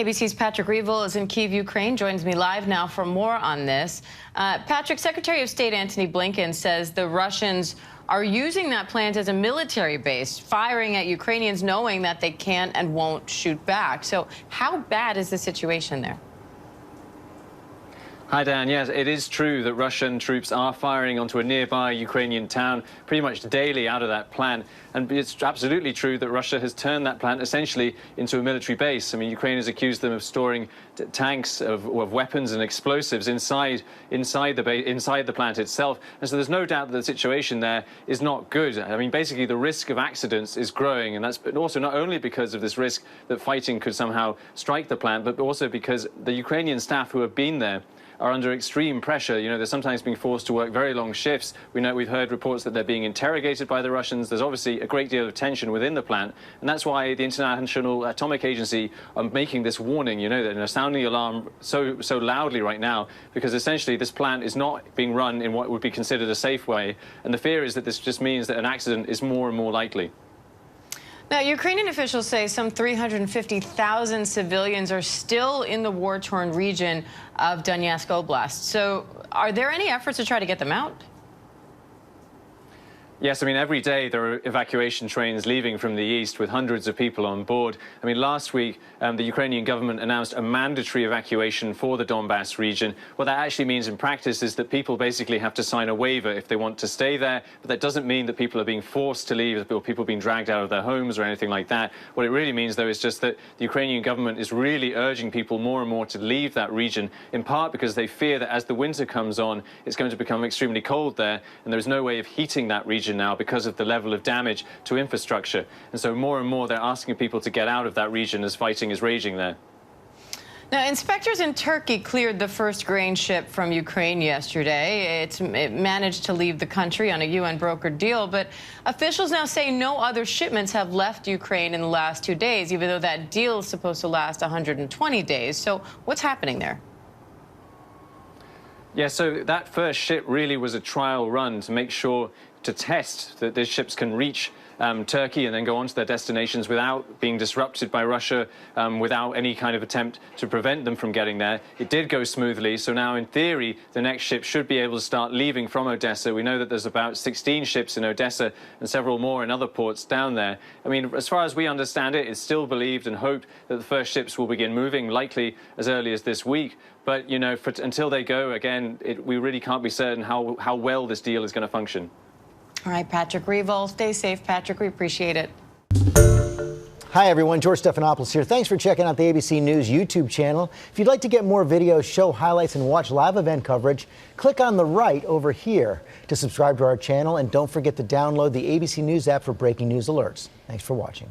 ABC's Patrick Reevell is in Kyiv, Ukraine, joins me live now for more on this. Patrick, Secretary of State Antony Blinken says the Russians are using that plant as a military base, firing at Ukrainians knowing that they can't and won't shoot back. So how bad is the situation there? Hi, Dan. Yes, it is true that Russian troops are firing onto a nearby Ukrainian town pretty much daily out of that plant. And it's absolutely true that Russia has turned that plant essentially into a military base. I mean, Ukraine has accused them of storing tanks of weapons and explosives inside the plant itself. And so there's no doubt that the situation there is not good. I mean, basically, the risk of accidents is growing. And that's also not only because of this risk that fighting could somehow strike the plant, but also because the Ukrainian staff who have been there are under extreme pressure. You know, they're sometimes being forced to work very long shifts. We've heard reports that they're being interrogated by the Russians. There's obviously a great deal of tension within the plant, and that's why the International Atomic Agency are making this warning, you know, they're sounding the alarm so loudly right now, because essentially this plant is not being run in what would be considered a safe way, and the fear is that this just means that an accident is more and more likely. Now, Ukrainian officials say some 350,000 civilians are still in the war-torn region of Donetsk Oblast. So are there any efforts to try to get them out? Yes, I mean, every day there are evacuation trains leaving from the east with hundreds of people on board. I mean, last week, the Ukrainian government announced a mandatory evacuation for the Donbass region. What that actually means in practice is that people basically have to sign a waiver if they want to stay there. But that doesn't mean that people are being forced to leave or people being dragged out of their homes or anything like that. What it really means, though, is just that the Ukrainian government is really urging people more and more to leave that region, in part because they fear that as the winter comes on, it's going to become extremely cold there, and there's no way of heating that region now because of the level of damage to infrastructure. And so more and more they're asking people to get out of that region as fighting is raging there. Now, inspectors in Turkey cleared the first grain ship from Ukraine yesterday. It managed to leave the country on a UN-brokered deal, but officials now say no other shipments have left Ukraine in the last 2 days, even though that deal is supposed to last 120 days. So what's happening there? Yeah, so that first ship really was a trial run to make sure, to test that these ships can reach Turkey and then go on to their destinations without being disrupted by Russia, without any kind of attempt to prevent them from getting there. It did go smoothly, so now in theory the next ship should be able to start leaving from Odessa. We know that there's about 16 ships in Odessa and several more in other ports down there. I mean, as far as we understand it, it's still believed and hoped that the first ships will begin moving, likely as early as this week. But, you know, until they go, again, we really can't be certain how well this deal is going to function. All right, Patrick Reevell, stay safe, Patrick. We appreciate it. Hi, everyone. George Stephanopoulos here. Thanks for checking out the ABC News YouTube channel. If you'd like to get more videos, show highlights, and watch live event coverage, click on the right over here to subscribe to our channel. And don't forget to download the ABC News app for breaking news alerts. Thanks for watching.